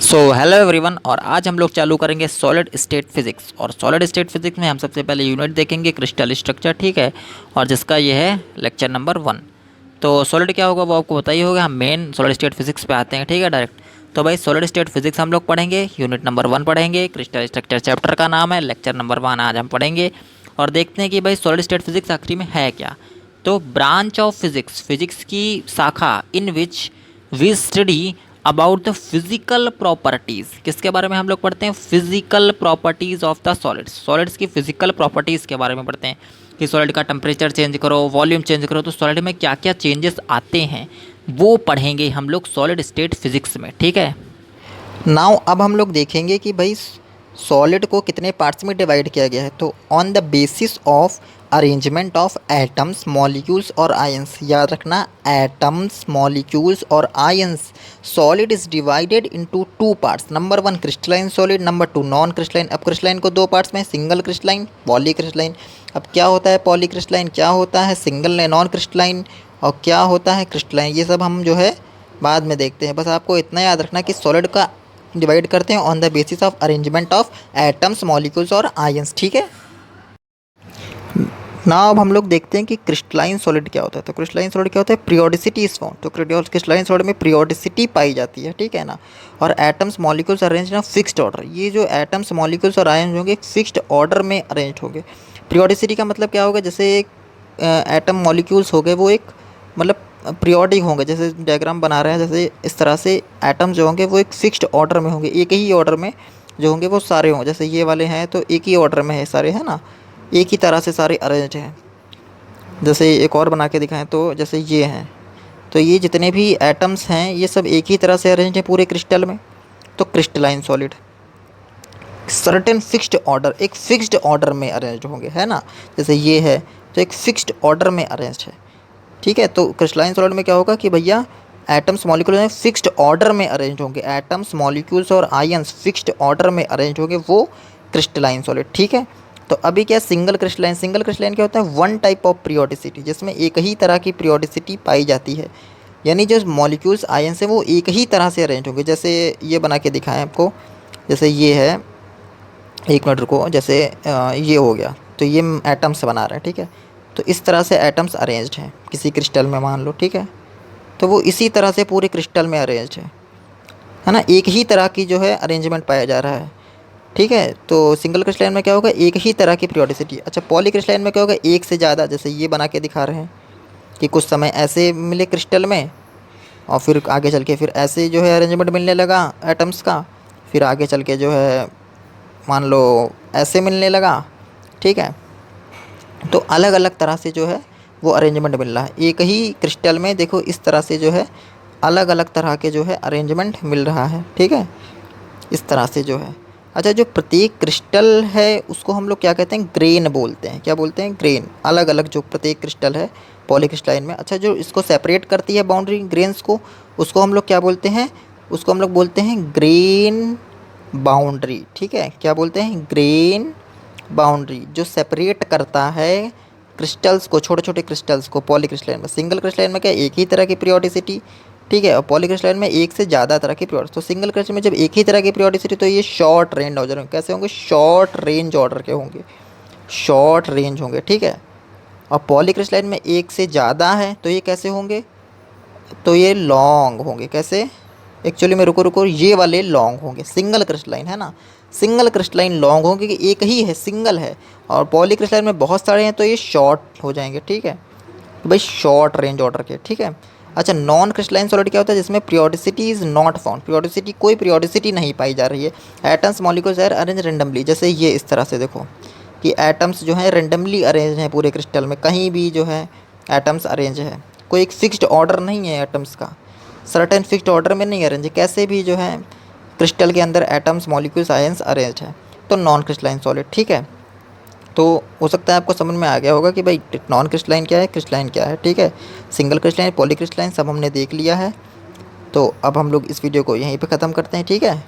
So hello everyone. और आज हम लोग चालू करेंगे सॉलिड स्टेट फिजिक्स। और सॉलिड स्टेट फिजिक्स में हम सबसे पहले यूनिट देखेंगे क्रिस्टल स्ट्रक्चर, ठीक है। और जिसका ये है लेक्चर नंबर 1। तो सॉलिड क्या होगा वो आपको पता ही होगा। हम मेन सॉलिड स्टेट फिजिक्स पे आते हैं, ठीक है, डायरेक्ट। तो भाई सॉलिड स्टेट फिजिक्स हम लोग पढ़ेंगे, यूनिट नंबर 1 पढ़ेंगे। क्रिस्टल स्ट्रक्चर चैप्टर का नाम है, लेक्चर नंबर 1 आज हम पढ़ेंगे। और देखते हैं कि भाई सॉलिड स्टेट फिजिक्स आखिरी में है क्या। तो ब्रांच ऑफ फिजिक्स, फिजिक्स की शाखा in which we study about the physical properties. किसके बारे में हम लोग पढ़ते हैं? Physical properties of the solids. Solids की फिजिकल प्रॉपर्टीज़ के बारे में पढ़ते हैं कि सॉलिड का टेम्परेचर चेंज करो, वॉल्यूम चेंज करो, तो सॉलिड में क्या क्या चेंजेस आते हैं वो पढ़ेंगे हम लोग सॉलिड स्टेट फिजिक्स में, ठीक है। नाउ अब हम लोग देखेंगे कि भाई सॉलिड को कितने पार्ट्स में डिवाइड किया गया है। तो on the basis of arrangement of atoms, molecules और आयंस। याद रखना, एटम्स, मॉलिक्यूल्स और ions. Solid is divided into 2 parts. Number 1 crystalline solid, number 2 non crystalline. अब क्रिस्टलाइन को 2 पार्ट्स में, सिंगल क्रिस्टलाइन, पॉली क्रिस्टलाइन। अब क्या होता है पॉली क्रिस्टलाइन, क्या होता है सिंगल नॉन क्रिस्टलाइन, और क्या होता है क्रिस्टलाइन, ये सब हम जो है बाद में देखते हैं। बस आपको इतना याद रखना कि सॉलिड का डिवाइड करते हैं on the basis of arrangement of atoms, molecules और आयंस, ठीक है। ना अब हम लोग देखते हैं कि क्रिस्टलाइन सॉलिड क्या होता है। तो क्रिस्टलाइन सॉलिड क्या होता है? Periodicity is found. तो क्रिस्टलाइन सॉलिड में पीरियोडिसिटी पाई जाती है, ठीक है ना। और atoms, molecules arrange in fixed order. ये जो एटम्स, मॉलिक्यूल्स और आयंस होंगे फिक्स्ड ऑर्डर में अरेंज होंगे। पीरियोडिसिटी का मतलब क्या होगा? जैसे एक एटम, मॉलिक्यूल्स हो गए, वो एक मतलब पीरियोडिक होंगे। जैसे डायग्राम बना रहे हैं, जैसे इस तरह से एटम्स जो होंगे वो एक फिक्स्ड ऑर्डर में होंगे, एक ही ऑर्डर में जो होंगे वो सारे होंगे। जैसे ये वाले हैं तो एक ही ऑर्डर में है सारे, है ना, एक ही तरह से सारे अरेंज हैं। जैसे एक और बना के दिखाएं तो जैसे ये हैं, तो ये जितने भी एटम्स हैं ये सब एक ही तरह से अरेंज हैं पूरे क्रिस्टल में। तो crystalline solid certain fixed order, एक फिक्स्ड ऑर्डर में अरेंज होंगे, है ना। जैसे ये है तो एक फिक्स्ड ऑर्डर में अरेंज है, ठीक है। तो क्रिस्टलाइन सॉलिड में क्या होगा कि भैया एटम्स, मॉलिक्यूल्स फिक्स्ड ऑर्डर में अरेंज होंगे। एटम्स, मॉलिक्यूल्स और आयंस फिक्स्ड ऑर्डर में अरेंज होंगे, वो क्रिस्टलाइन सॉलिड, ठीक है। तो अभी क्या सिंगल क्रिस्टलाइन, सिंगल क्रिस्टलाइन क्या होता है? वन टाइप ऑफ पीरियोडिसिटी, जिसमें एक ही तरह की पीरियोडिसिटी पाई जाती है। यानी जो मॉलिक्यूल्स, आयंस हैं वो एक ही तरह से अरेंज होंगे। जैसे ये बना के दिखाएं आपको, जैसे ये है, एक मिनट रुको, जैसे ये हो गया, तो ये एटम्स बना रहे हैं, ठीक है। तो इस तरह से एटम्स अरेंज्ड हैं किसी क्रिस्टल में, मान लो, ठीक है। तो वो इसी तरह से पूरे क्रिस्टल में अरेंज्ड है ना। एक ही तरह की जो है अरेंजमेंट पाया जा रहा है, ठीक है। तो सिंगल क्रिस्टलाइन में क्या होगा? एक ही तरह की पीरियोडिसिटी। अच्छा, पॉली क्रिस्टलाइन में क्या होगा? एक से ज़्यादा। जैसे ये बना के दिखा रहे हैं कि कुछ समय ऐसे मिले क्रिस्टल में, और फिर आगे चल के फिर ऐसे जो है अरेंजमेंट मिलने लगा एटम्स का, फिर आगे चल के जो है मान लो ऐसे मिलने लगा, ठीक है। तो अलग अलग तरह से जो है वो अरेंजमेंट मिल रहा है एक ही क्रिस्टल में। देखो इस तरह से जो है अलग अलग तरह के जो है अरेंजमेंट मिल रहा है, ठीक है, इस तरह से जो है। अच्छा, जो प्रत्येक क्रिस्टल है उसको हम लोग क्या कहते हैं? ग्रेन बोलते हैं। क्या बोलते हैं? ग्रेन। अलग अलग जो प्रत्येक क्रिस्टल है पॉलीक्रिस्टलाइन में। अच्छा, जो इसको सेपरेट करती है बाउंड्री ग्रेन्स को, उसको हम लोग क्या बोलते हैं? उसको हम लोग बोलते हैं ग्रेन बाउंड्री, ठीक है। क्या बोलते हैं? ग्रेन बाउंड्री, जो सेपरेट करता है क्रिस्टल्स को, छोटे छोटे क्रिस्टल्स को पॉलीक्रिस्टलाइन में। सिंगल क्रिस्टलाइन में क्या एक ही तरह की पीरियोडिसिटी, ठीक है, और पॉलीक्रिस्टलाइन में एक से ज़्यादा तरह की पीरियोडिसिटी। तो सिंगल क्रिस्टल में जब एक ही तरह की पीरियोडिसिटी, तो ये शॉर्ट रेंज ऑर्डर कैसे होंगे? शॉर्ट रेंज ऑर्डर के होंगे, शॉर्ट रेंज होंगे, ठीक है। और पॉलीक्रिस्टलाइन में एक से ज़्यादा है तो ये कैसे होंगे? तो ये लॉन्ग होंगे। कैसे? एक्चुअली में रुको रुको, ये वाले लॉन्ग होंगे। सिंगल क्रिस्टलाइन है ना, सिंगल क्रिस्टलाइन लॉन्ग होंगे कि एक ही है, सिंगल है। और पॉलीक्रिस्टलाइन में बहुत सारे हैं तो ये शॉर्ट हो जाएंगे, ठीक है। तो भाई शॉर्ट रेंज ऑर्डर के, ठीक है। अच्छा, नॉन क्रिस्टलाइन सॉलिड क्या होता है? जिसमें periodicity is not found, periodicity, कोई पीरियोडिसिटी नहीं पाई जा रही है। Atoms, molecules are arrange randomly. जैसे ये इस तरह से देखो कि एटम्स जो हैं रेंडमली अरेंज हैं पूरे क्रिस्टल में, कहीं भी जो है एटम्स अरेंज है। कोई एक फिक्स्ड ऑर्डर नहीं है एटम्स का, सर्टेन फिक्स्ड ऑर्डर में नहीं अरेंज है। कैसे भी जो है क्रिस्टल के अंदर एटम्स, मॉलिक्यूल्स, आयंस अरेंज है। तो नॉन क्रिस्टलाइन सॉलिड, ठीक है। तो हो सकता है आपको समझ में आ गया होगा कि भाई नॉन क्रिस्टलाइन क्या है, क्रिस्टलाइन क्या है, ठीक है। सिंगल क्रिस्टलाइन, पॉली क्रिस्टलाइन सब हमने देख लिया है। तो अब हम लोग इस वीडियो को यहीं पे ख़त्म करते हैं, ठीक है।